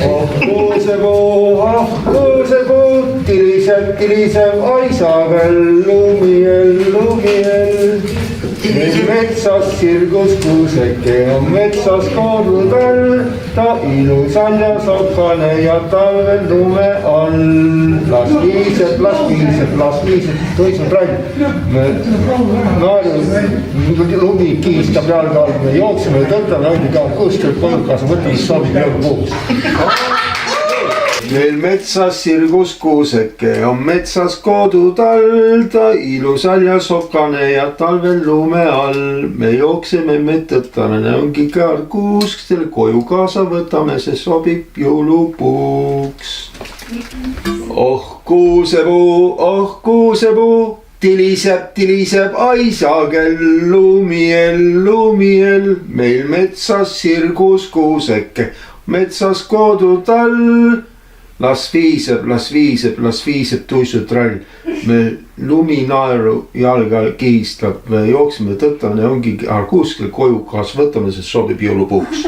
oh kuusepuu, tiliseb aisavell, lumiel. Meil metsas sirgus kuuseke on metsas koodud all, ta ilus aljas okane ja talvel lume all. Las viiseb, toised rall. Lumi kiistab jalga all, me jooksime ja tõttame õige ka kuskil kodukas, võtame sobib jalga puuks. Meil metsas sirgus kuuseke on metsas koodud all, ta ilus aljas okane ja talvel lume all. Me jookseme, me tõtame, ongi kaarkuusk, selle koju kaasa võtame, see sobib jõulupuuks. Oh kuusepuu, tiliseb aisagel, lumiel. Meil metsas sirgus kuuseke, metsas koodud all. Las viiseb, tuisud-trall. Me luminaeru jalga kiistab, me jooksime tõtane, ongi kuskil koju kaas võtame, see sobib jõulupuuks.